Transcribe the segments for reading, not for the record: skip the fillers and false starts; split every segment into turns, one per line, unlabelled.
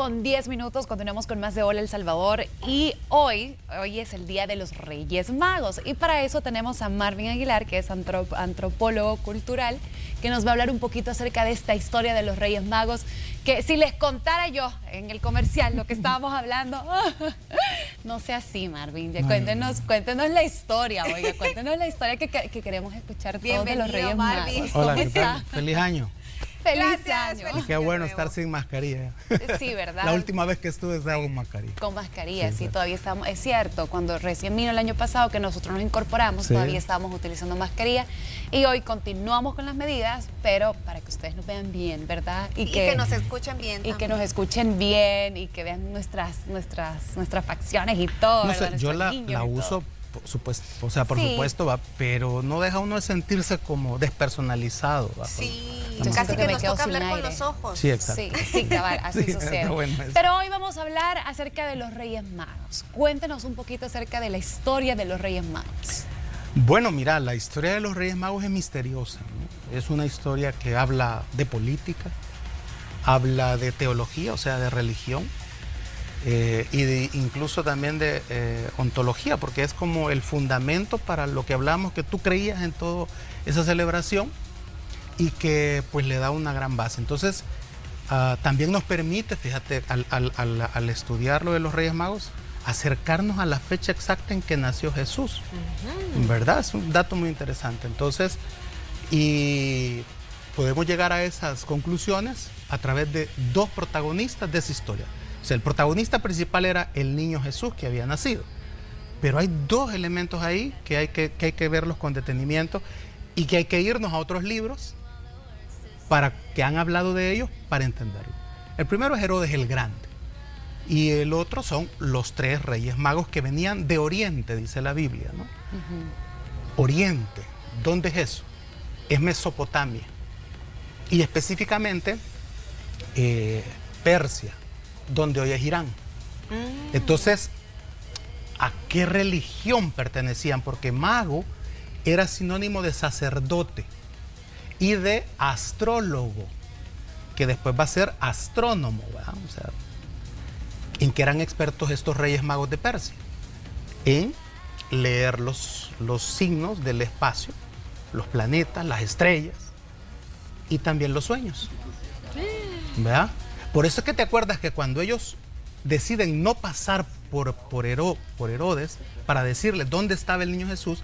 con 10 minutos, continuamos con más de Hola El Salvador y hoy es el Día de los Reyes Magos y para eso tenemos a Marvin Aguilar, que es antropólogo cultural, que nos va a hablar un poquito acerca de esta historia de los Reyes Magos, que si les contara yo en el comercial lo que estábamos hablando, no sea así, Marvin, ya cuéntenos la historia, oiga, cuéntenos la historia que queremos escuchar todos de los Reyes Magos.
Hola, ¿qué tal? Feliz año.
Feliz año.
Y qué bueno estar sin mascarilla.
Sí, ¿verdad?
La última vez que estuve estaba con mascarilla.
Con mascarilla, sí,
claro.
Todavía estamos, es cierto, cuando recién vino el año pasado que nosotros nos incorporamos, todavía estábamos utilizando mascarilla y hoy continuamos con las medidas, pero para que ustedes nos vean bien, ¿verdad?
Y que nos escuchen bien
y
también.
que nos escuchen bien y que vean nuestras facciones y todo.
No sé,
¿verdad?
yo la
y
uso,
todo.
por supuesto, va, pero no deja uno de sentirse como despersonalizado. Va,
sí,
yo
casi que nos toca hablar
aire
con los ojos.
Sí, exacto.
Sí, cabal, así
Sí,
sucede.
bueno,
pero hoy vamos a hablar acerca de los Reyes Magos. Cuéntenos un poquito acerca de la historia de los Reyes Magos.
Bueno, mira, la historia de los Reyes Magos es misteriosa, ¿no? Es una historia que habla de política, habla de teología, o sea, de religión, incluso también de ontología, porque es como el fundamento para lo que hablamos, que tú creías en toda esa celebración y que pues le da una gran base. Entonces, también nos permite, fíjate, al estudiar lo de los Reyes Magos, acercarnos a la fecha exacta en que nació Jesús. ¿Verdad? Es un dato muy interesante. Entonces, y podemos llegar a esas conclusiones a través de dos protagonistas de esa historia. O sea, el protagonista principal era el niño Jesús que había nacido. Pero hay dos elementos ahí que hay que verlos con detenimiento y que hay que irnos a otros libros para que han hablado de ellos para entenderlo. El primero es Herodes el Grande y el otro son los tres Reyes Magos que venían de Oriente, dice la Biblia, ¿no? Oriente, ¿dónde es eso? Es Mesopotamia y específicamente Persia, donde hoy es Irán. Entonces, ¿a qué religión pertenecían? Porque mago era sinónimo de sacerdote y de astrólogo, que después va a ser astrónomo, ¿verdad? O sea, en que eran expertos estos Reyes Magos de Persia, en leer los signos del espacio, los planetas, las estrellas y también los sueños, ¿verdad? Por eso es que te acuerdas que cuando ellos deciden no pasar por Herodes para decirle dónde estaba el niño Jesús,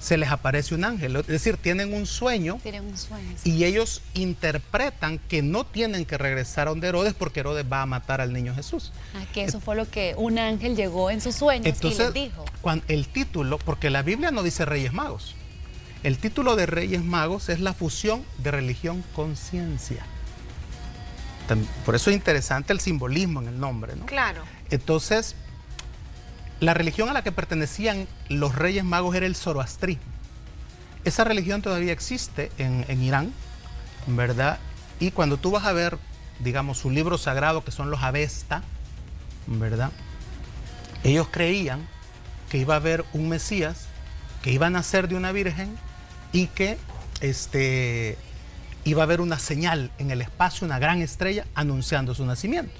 se les aparece un ángel. Es decir, tienen un sueño, sí. Y ellos interpretan que no tienen que regresar a donde Herodes porque Herodes va a matar al niño Jesús.
Que eso fue lo que un ángel llegó en sus sueños. Entonces, y les dijo.
El título, porque la Biblia no dice Reyes Magos, el título de Reyes Magos es la fusión de religión con ciencia. Por eso es interesante el simbolismo en el nombre, ¿no?
Claro.
Entonces, la religión a la que pertenecían los Reyes Magos era el zoroastrismo. Esa religión todavía existe en Irán, ¿verdad? Y cuando tú vas a ver, digamos, su libro sagrado, que son los Avesta, ¿verdad? Ellos creían que iba a haber un Mesías, que iba a nacer de una virgen y que iba a haber una señal en el espacio, una gran estrella, anunciando su nacimiento.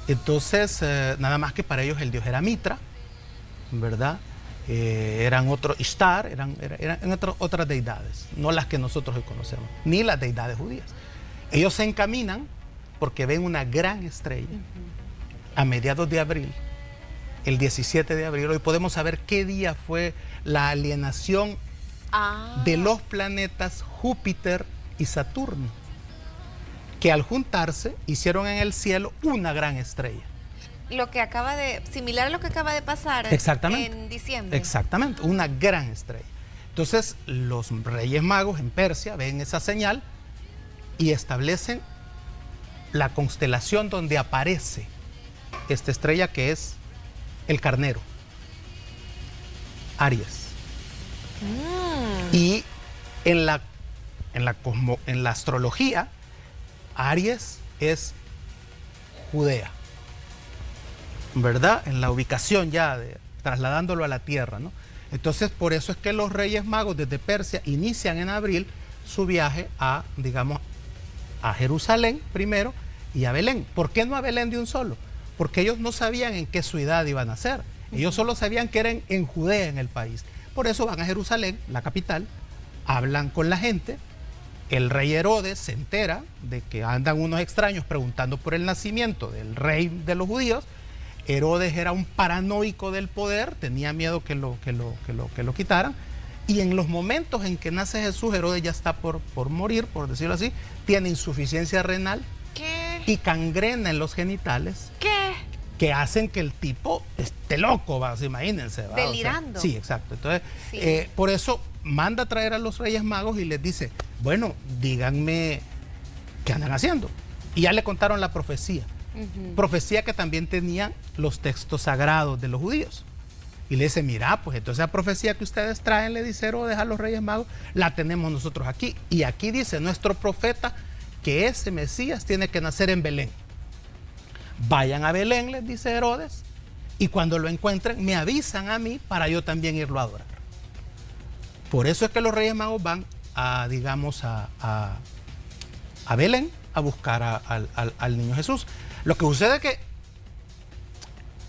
Entonces, nada más que para ellos el dios era Mitra, ¿verdad? Eran otros Ishtar, eran otras deidades, no las que nosotros hoy conocemos, ni las deidades judías. Ellos se encaminan porque ven una gran estrella a mediados de abril, el 17 de abril. Hoy podemos saber qué día fue la alienación de los planetas Júpiter y Saturno, que al juntarse hicieron en el cielo una gran estrella.
Similar a lo que acaba de pasar en diciembre.
Exactamente, una gran estrella. Entonces los Reyes Magos en Persia ven esa señal y establecen la constelación donde aparece esta estrella, que es el carnero, Aries. Y en la astrología, Aries es Judea, ¿verdad? En la ubicación ya, trasladándolo a la tierra, ¿no? Entonces, por eso es que los Reyes Magos desde Persia inician en abril su viaje a, digamos, a Jerusalén primero y a Belén. ¿Por qué no a Belén de un solo? Porque ellos no sabían en qué ciudad iban a ser. Ellos solo sabían que eran en Judea, en el país. Por eso van a Jerusalén, la capital, hablan con la gente. El rey Herodes se entera de que andan unos extraños preguntando por el nacimiento del rey de los judíos. Herodes era un paranoico del poder, tenía miedo que lo quitaran. Y en los momentos en que nace Jesús, Herodes ya está por morir, por decirlo así, tiene insuficiencia renal.
¿Qué?
Y gangrena en los genitales.
¿Qué?
Que hacen que el tipo esté loco, imagínense. ¿va?
Delirando.
O sea, sí, exacto. Entonces,
Sí.
por eso manda a traer a los Reyes Magos y les dice, bueno, díganme qué andan haciendo. Y ya le contaron la profecía. Profecía que también tenían los textos sagrados de los judíos. Y le dice, mira, pues entonces esa profecía que ustedes traen, le dice Herodes a los Reyes Magos, la tenemos nosotros aquí. Y aquí dice nuestro profeta que ese Mesías tiene que nacer en Belén. Vayan a Belén, les dice Herodes, y cuando lo encuentren me avisan a mí para yo también irlo a adorar. Por eso es que los Reyes Magos van a, digamos, a Belén a buscar al niño Jesús. Lo que sucede es que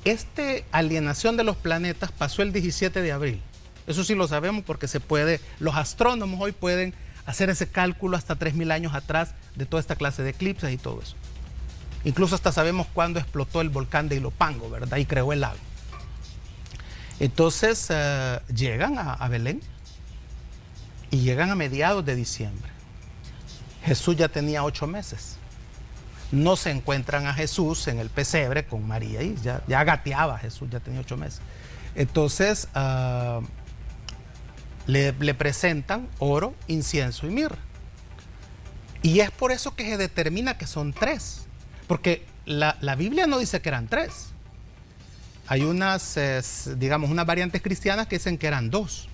esta alienación de los planetas pasó el 17 de abril. Eso sí lo sabemos porque se puede, los astrónomos hoy pueden hacer ese cálculo hasta 3000 años atrás de toda esta clase de eclipses y todo eso. Incluso hasta sabemos cuándo explotó el volcán de Ilopango, ¿verdad? Y creó el lago. Entonces llegan a Belén y llegan a mediados de diciembre. Jesús ya tenía 8 meses. No se encuentran a Jesús en el pesebre con María y ya gateaba Jesús, ya tenía 8 meses. Entonces le presentan oro, incienso y mirra. Y es por eso que se determina que son 3. Porque la Biblia no dice que eran 3. Hay unas, digamos, unas variantes cristianas que dicen que eran 2.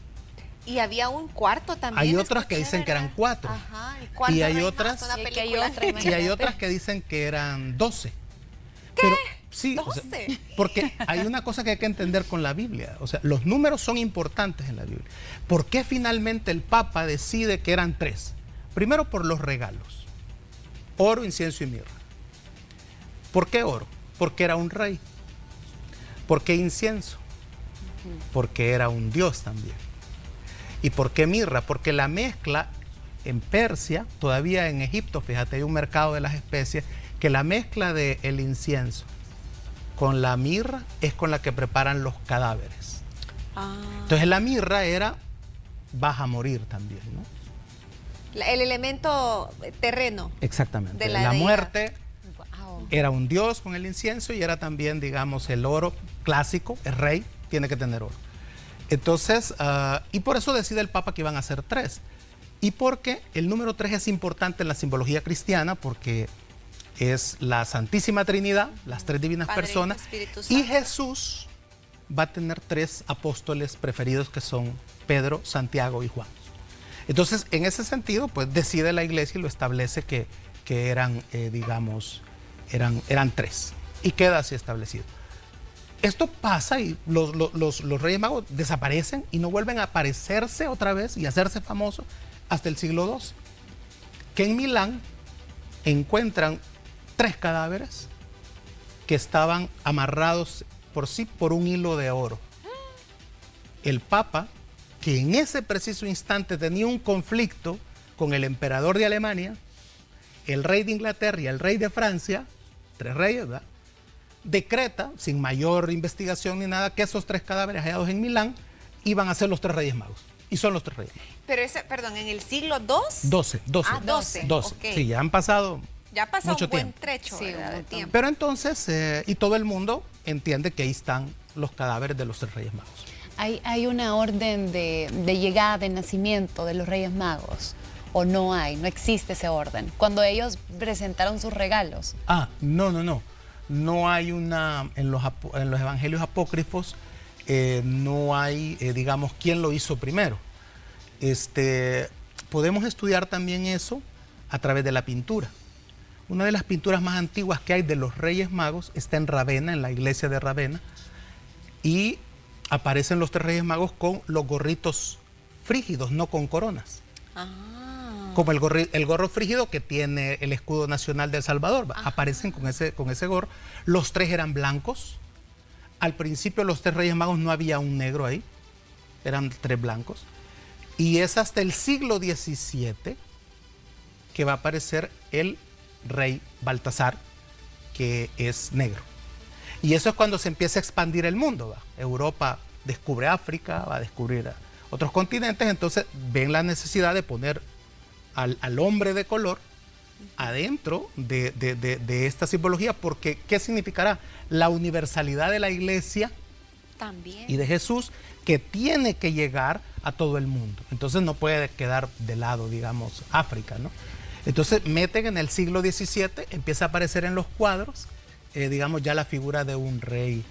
Y había un cuarto también.
Hay otras que dicen que eran 4.
Ajá, el cuarto
y hay
Rey
otras,
Mago, una
Sí, que hay
película
otra,
tremenda.
y hay otras que dicen que eran 12.
¿Qué?
Pero, sí, o sea,
12.
porque hay una cosa que hay que entender con la Biblia. O sea, los números son importantes en la Biblia. ¿Por qué finalmente el Papa decide que eran 3? Primero por los regalos. Oro, incienso y mirra. ¿Por qué oro? Porque era un rey. ¿Por qué incienso? Porque era un dios también. ¿Y por qué mirra? Porque la mezcla en Persia, todavía en Egipto, fíjate, hay un mercado de las especies, que la mezcla del incienso con la mirra es con la que preparan los cadáveres. Entonces la mirra era, vas a morir también, ¿no?
El elemento terreno.
Exactamente.
De
la
deidad.
muerte
Wow.
era un dios con el incienso y era también, digamos, el oro clásico, el rey tiene que tener oro. Entonces, y por eso decide el Papa que iban a ser 3. Y porque el número 3 es importante en la simbología cristiana, porque es la Santísima Trinidad, las 3 divinas
Padre,
personas,
Hijo, Espíritu
y
Santo.
Jesús va a tener 3 apóstoles preferidos que son Pedro, Santiago y Juan. Entonces, en ese sentido, pues decide la iglesia y lo establece que eran, digamos, eran 3. Y queda así establecido. Esto pasa y los Reyes Magos desaparecen y no vuelven a aparecerse otra vez y hacerse famosos hasta el siglo II. Que en Milán encuentran 3 cadáveres que estaban amarrados por un hilo de oro. El Papa, que en ese preciso instante tenía un conflicto con el emperador de Alemania, el rey de Inglaterra y el rey de Francia, 3 reyes, ¿verdad?, decreta, sin mayor investigación ni nada, que esos 3 cadáveres hallados en Milán iban a ser los 3 Reyes Magos. Y son los 3 Reyes Magos.
Pero ese, perdón, ¿en el siglo II?
12.
Ah, 12.
12.
Ok.
Sí, ya han pasado
Ya ha pasado
mucho
un buen
tiempo.
trecho,
Sí,
¿verdad?
un
de
montón.
tiempo.
Pero entonces, y todo el mundo entiende que ahí están los cadáveres de los 3 Reyes Magos.
¿Hay una orden de llegada, de nacimiento de los Reyes Magos? ¿O no hay? No existe ese orden. Cuando ellos presentaron sus regalos.
No. No hay una, en los evangelios apócrifos, no hay, digamos, quién lo hizo primero. Podemos estudiar también eso a través de la pintura. Una de las pinturas más antiguas que hay de los Reyes Magos está en Ravenna, en la iglesia de Ravenna, y aparecen los 3 Reyes Magos con los gorritos frígidos, no con coronas. Como el gorro frígido que tiene el escudo nacional de El Salvador. Aparecen con ese gorro. Los tres eran blancos. Al principio los tres Reyes Magos no había un negro ahí. Eran tres blancos. Y es hasta el siglo XVII que va a aparecer el rey Baltasar, que es negro. Y eso es cuando se empieza a expandir el mundo, ¿va? Europa descubre África, va a descubrir otros continentes, entonces ven la necesidad de poner al hombre de color adentro de esta simbología, porque ¿qué significará? La universalidad de la iglesia
También.
y de Jesús, que tiene que llegar a todo el mundo. Entonces no puede quedar de lado, digamos, África, ¿no? Entonces meten en el siglo XVII, empieza a aparecer en los cuadros, digamos, ya la figura de un rey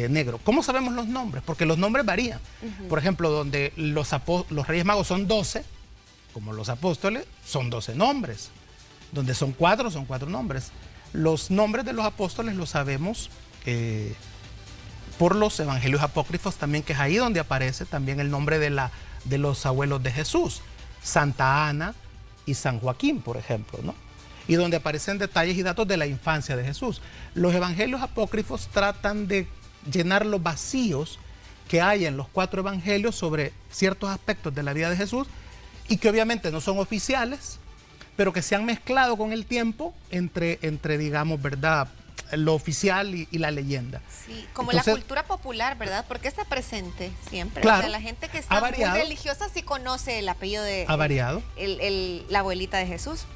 negro. ¿Cómo sabemos los nombres? Porque los nombres varían. Por ejemplo, donde los Reyes Magos son 12, como los apóstoles, son 12 nombres. Donde son 4 nombres. Los nombres de los apóstoles los sabemos por los evangelios apócrifos también, que es ahí donde aparece también el nombre de los abuelos de Jesús, Santa Ana y San Joaquín, por ejemplo, ¿no? Y donde aparecen detalles y datos de la infancia de Jesús. Los evangelios apócrifos tratan de llenar los vacíos que hay en los 4 evangelios sobre ciertos aspectos de la vida de Jesús, y que obviamente no son oficiales, pero que se han mezclado con el tiempo entre digamos, ¿verdad?, lo oficial y la leyenda.
Sí, como
Entonces,
la cultura popular, ¿verdad? Porque está presente siempre.
Claro,
o sea, la gente que está muy religiosa sí conoce el apellido de...
Ha variado.
La abuelita de Jesús,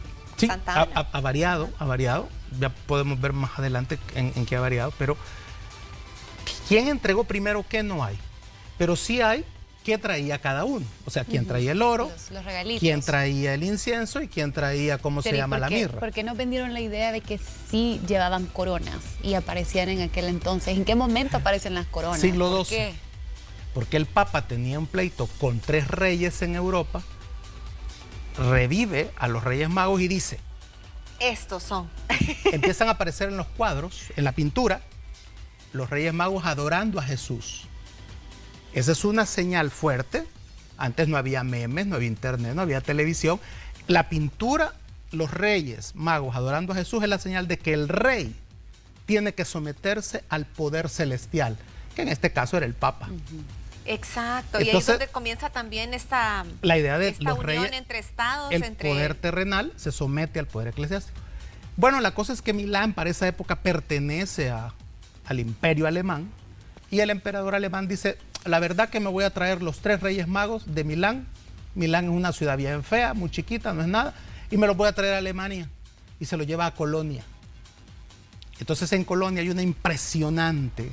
Sí,
Santa Ana.
ha variado. Ya podemos ver más adelante en qué ha variado, pero ¿quién entregó primero qué? No hay. Pero sí hay qué traía cada uno. O sea, quién traía el oro,
Los regalitos.
quién traía el incienso y quién traía, ¿cómo se llama? La mirra.
¿Por qué nos vendieron la idea de que sí llevaban coronas y aparecían en aquel entonces? ¿En qué momento aparecen las coronas?
Siglo
¿Por
XII.
qué?
Porque el Papa tenía un pleito con 3 reyes en Europa, revive a los Reyes Magos y dice,
Estos son.
empiezan a aparecer en los cuadros, en la pintura, los Reyes Magos adorando a Jesús. Esa es una señal fuerte. Antes no había memes, no había internet, no había televisión. La pintura, los Reyes Magos adorando a Jesús, es la señal de que el rey tiene que someterse al poder celestial, que en este caso era el Papa.
Exacto. Y
Entonces,
ahí es donde comienza también
la idea de
esta
los
unión
reyes,
entre estados,
el
entre...
poder terrenal se somete al poder eclesiástico. Bueno, la cosa es que Milán para esa época pertenece al imperio alemán, y el emperador alemán dice, la verdad que me voy a traer los 3 Reyes Magos de Milán. Milán es una ciudad bien fea, muy chiquita, no es nada, y me los voy a traer a Alemania, y se los lleva a Colonia. Entonces en Colonia hay una impresionante,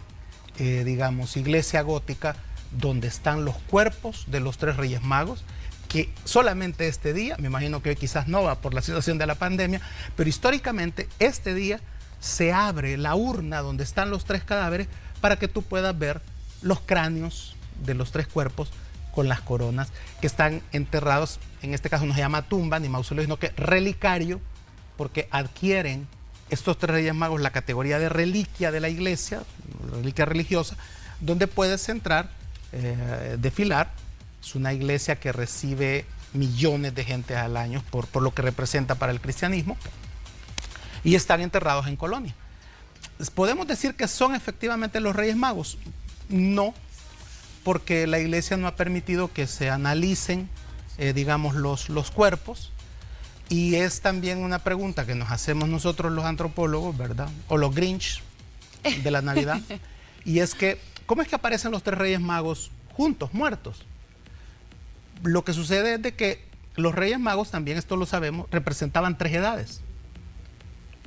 digamos, iglesia gótica, donde están los cuerpos de los 3 Reyes Magos, que solamente este día, me imagino que hoy quizás no va por la situación de la pandemia, pero históricamente este día se abre la urna donde están los 3 cadáveres para que tú puedas ver los cráneos de los 3 cuerpos con las coronas que están enterrados. En este caso no se llama tumba ni mausoleo, sino que relicario, porque adquieren estos 3 Reyes Magos la categoría de reliquia de la iglesia, reliquia religiosa, donde puedes entrar, desfilar. Es una iglesia que recibe millones de gente al año por lo que representa para el cristianismo, y están enterrados en Colonia. ¿Podemos decir que son efectivamente los Reyes Magos? No, porque la iglesia no ha permitido que se analicen, digamos, los cuerpos, y es también una pregunta que nos hacemos nosotros los antropólogos, ¿verdad? O los Grinch de la Navidad, y es que, ¿cómo es que aparecen los 3 Reyes Magos juntos, muertos? Lo que sucede es de que los Reyes Magos, también esto lo sabemos, representaban 3 edades.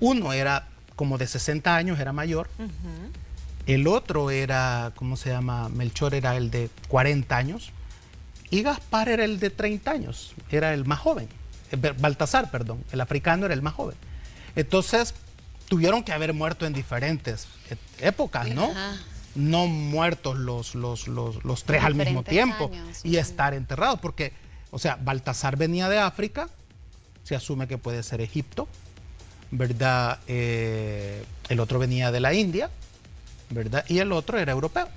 Uno era como de 60 años, era mayor. El otro era, ¿cómo se llama? Melchor era el de 40 años. Y Gaspar era el de 30 años, era el más joven. Baltasar, perdón, el africano era el más joven. Entonces, tuvieron que haber muerto en diferentes épocas, ¿no?
Ajá.
No muertos los 3 al mismo tiempo
años,
y estar enterrados, porque, o sea, Baltasar venía de África, se asume que puede ser Egipto, ¿verdad? El otro venía de la India, ¿verdad? Y el otro era europeo,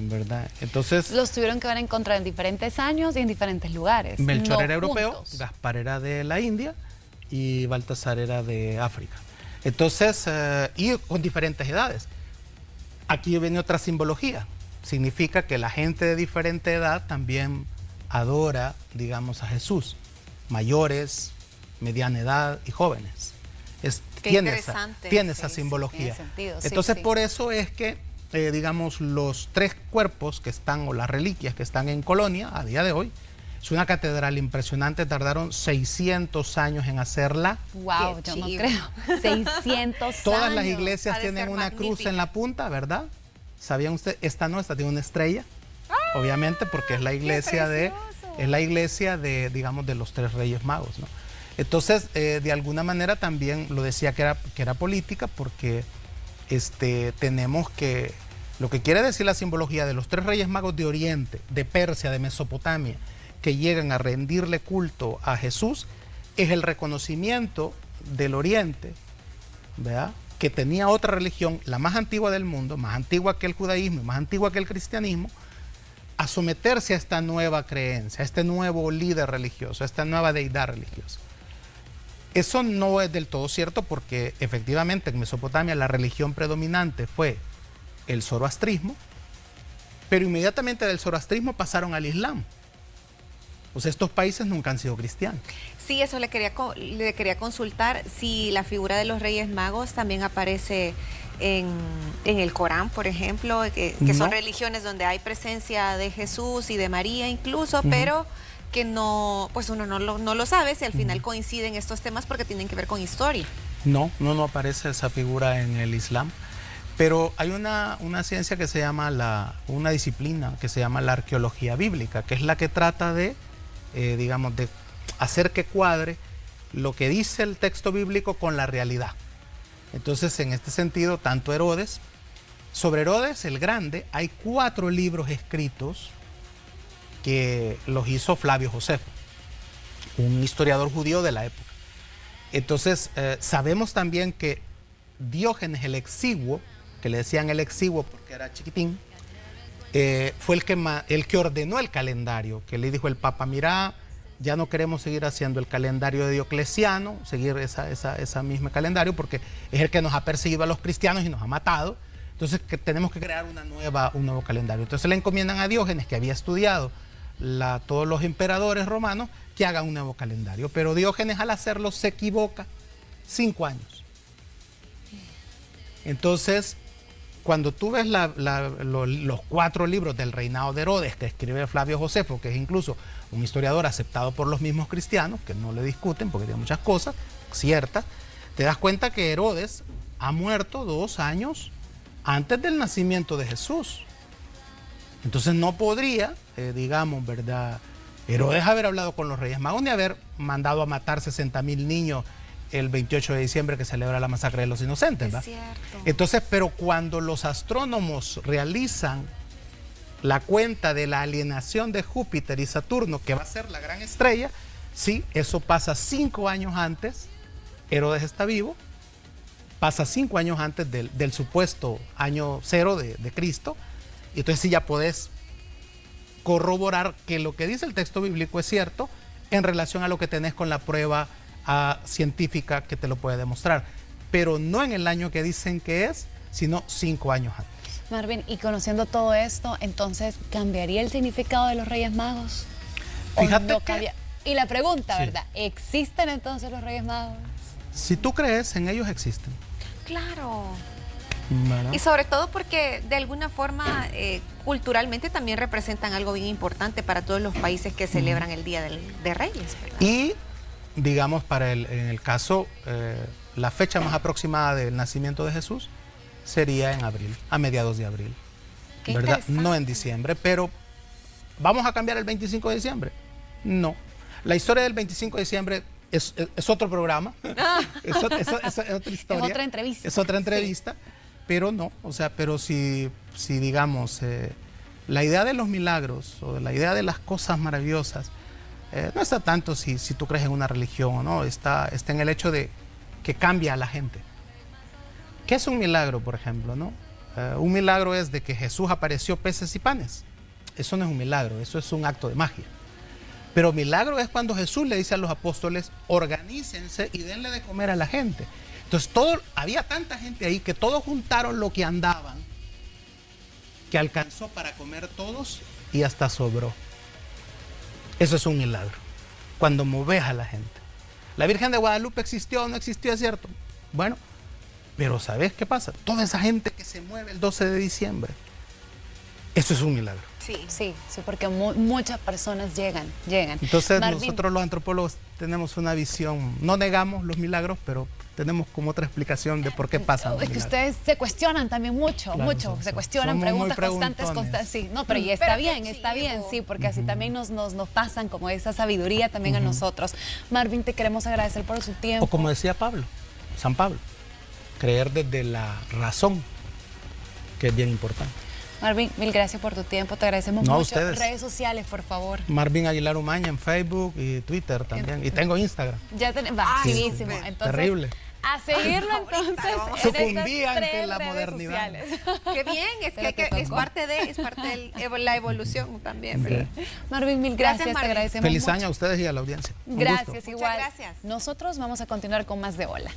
¿verdad? Entonces,
los tuvieron que ver en contra en diferentes años y en diferentes lugares.
Melchor
no
era europeo,
juntos.
Gaspar era de la India y Baltasar era de África. Entonces, y con diferentes edades. Aquí viene otra simbología. Significa que la gente de diferente edad también adora, digamos, a Jesús. Mayores, mediana edad y jóvenes. Tiene esa simbología.
Tiene sentido,
Entonces,
sí.
por eso es que, digamos, los 3 cuerpos que están, o las reliquias que están en Colonia a día de hoy, es una catedral impresionante, tardaron 600 años en hacerla.
Wow,
Qué
yo no
chivo.
creo. 600
Todas
años.
las iglesias
Ha de
tienen
ser
una cruz
magnífica.
en la punta, ¿verdad? ¿Sabían ustedes? Esta tiene una estrella, obviamente, porque es la iglesia digamos, de los 3 Reyes Magos, ¿no? Entonces, de alguna manera también lo decía que era política, porque tenemos que, lo que quiere decir la simbología de los 3 Reyes Magos de Oriente, de Persia, de Mesopotamia, que llegan a rendirle culto a Jesús, es el reconocimiento del Oriente, ¿verdad?, que tenía otra religión, la más antigua del mundo, más antigua que el judaísmo, más antigua que el cristianismo, a someterse a esta nueva creencia, a este nuevo líder religioso, a esta nueva deidad religiosa. Eso no es del todo cierto, porque efectivamente en Mesopotamia la religión predominante fue el zoroastrismo, pero inmediatamente del zoroastrismo pasaron al Islam. O sea, estos países nunca han sido cristianos.
Sí, eso le quería consultar si la figura de los Reyes Magos también aparece en el Corán, por ejemplo, que
No.
son religiones donde hay presencia de Jesús y de María incluso, pero que no, pues uno no lo sabe si al final coinciden estos temas porque tienen que ver con historia.
No aparece esa figura en el Islam. Pero hay una ciencia que se llama, una disciplina que se llama la arqueología bíblica, que es la que trata de, digamos, de hacer que cuadre lo que dice el texto bíblico con la realidad. Entonces, en este sentido, tanto Herodes, sobre Herodes el Grande, hay 4 libros escritos que los hizo Flavio Josefo, un historiador judío de la época. Entonces, sabemos también que Diógenes el Exiguo, que le decían el Exiguo porque era chiquitín, fue el que ordenó el calendario, que le dijo el Papa: mira, ya no queremos seguir haciendo el calendario de Diocleciano, seguir esa misma calendario, porque es el que nos ha perseguido a los cristianos y nos ha matado. Entonces tenemos que crear un nuevo calendario. Entonces le encomiendan a Diógenes, que había estudiado todos los emperadores romanos, que hagan un nuevo calendario. Pero Diógenes, al hacerlo, se equivoca 5 años. Entonces, cuando tú ves los 4 libros del reinado de Herodes que escribe Flavio Josefo, que es incluso un historiador aceptado por los mismos cristianos, que no le discuten porque tiene muchas cosas ciertas, te das cuenta que Herodes ha muerto 2 años antes del nacimiento de Jesús. Entonces no podría, digamos, ¿verdad?, Herodes haber hablado con los Reyes Magos, ni haber mandado a matar 60,000 niños el 28 de diciembre, que celebra la masacre de los inocentes, ¿verdad?
Es cierto.
Entonces, pero cuando los astrónomos realizan la cuenta de la alienación de Júpiter y Saturno, que va a ser la gran estrella, sí, eso pasa 5 años antes. Herodes está vivo, pasa 5 años antes del supuesto año 0 de Cristo, y entonces sí ya podés corroborar que lo que dice el texto bíblico es cierto en relación a lo que tenés con la prueba científica que te lo puede demostrar, pero no en el año que dicen que es, sino 5 años antes.
Marvin, y conociendo todo esto, entonces, ¿cambiaría el significado de los Reyes Magos? ¿O
Fíjate
no
que-
cambia? Y la pregunta,
Sí.
¿verdad? ¿Existen entonces los Reyes Magos?
Si tú crees, en ellos existen,
Claro.
¿verdad?
Y sobre todo porque de alguna forma culturalmente también representan algo bien importante para todos los países que celebran el Día de Reyes, ¿verdad?
Y, digamos, en el caso, la fecha más aproximada del nacimiento de Jesús sería en abril, a mediados de abril,
Qué
¿verdad?
interesante.
No en diciembre, pero ¿vamos a cambiar el 25 de diciembre? No. La historia del 25 de diciembre es otro programa, es otra historia.
Es otra entrevista.
Es otra entrevista, pero no, o sea, pero si digamos, la idea de los milagros o la idea de las cosas maravillosas, no está tanto si tú crees en una religión o no, está en el hecho de que cambia a la gente. ¿Qué es un milagro, por ejemplo, no? Un milagro es de que Jesús apareció peces y panes. Eso no es un milagro, eso es un acto de magia. Pero milagro es cuando Jesús le dice a los apóstoles, organícense y denle de comer a la gente. Entonces había tanta gente ahí que todos juntaron lo que andaban, que alcanzó para comer todos y hasta sobró. Eso es un milagro, cuando moves a la gente. La Virgen de Guadalupe existió o no existió, es cierto. Bueno, pero ¿sabes qué pasa? Toda esa gente que se mueve el 12 de diciembre, eso es un milagro.
Sí, porque muchas personas llegan.
Entonces
Marvin,
nosotros los antropólogos tenemos una visión, no negamos los milagros, pero tenemos como otra explicación de por qué pasan los
es que
milagros.
ustedes se cuestionan también mucho, se cuestionan, preguntas constantes, sí, no, pero y está bien, sí, porque así también nos pasan como esa sabiduría también a nosotros. Marvin, te queremos agradecer por su tiempo.
O como decía San Pablo, creer desde la razón, que es bien importante.
Marvin, mil gracias por tu tiempo, te agradecemos
No, a
mucho.
ustedes.
Redes sociales, por favor.
Marvin Aguilar Umaña en Facebook y Twitter también. Y tengo Instagram.
Ya tenemos, finísimo. Entonces,
terrible.
A seguirlo entonces.
Sucumbí ante
tres
la
redes
modernidad.
sociales.
Qué bien, es parte de la evolución también. ¿Verdad?
Marvin, mil gracias,
Marvin.
te agradecemos
Feliz
mucho.
año a ustedes y a la audiencia. Un
Gracias,
gusto.
igual.
Muchas gracias.
Nosotros vamos a continuar con más de Hola.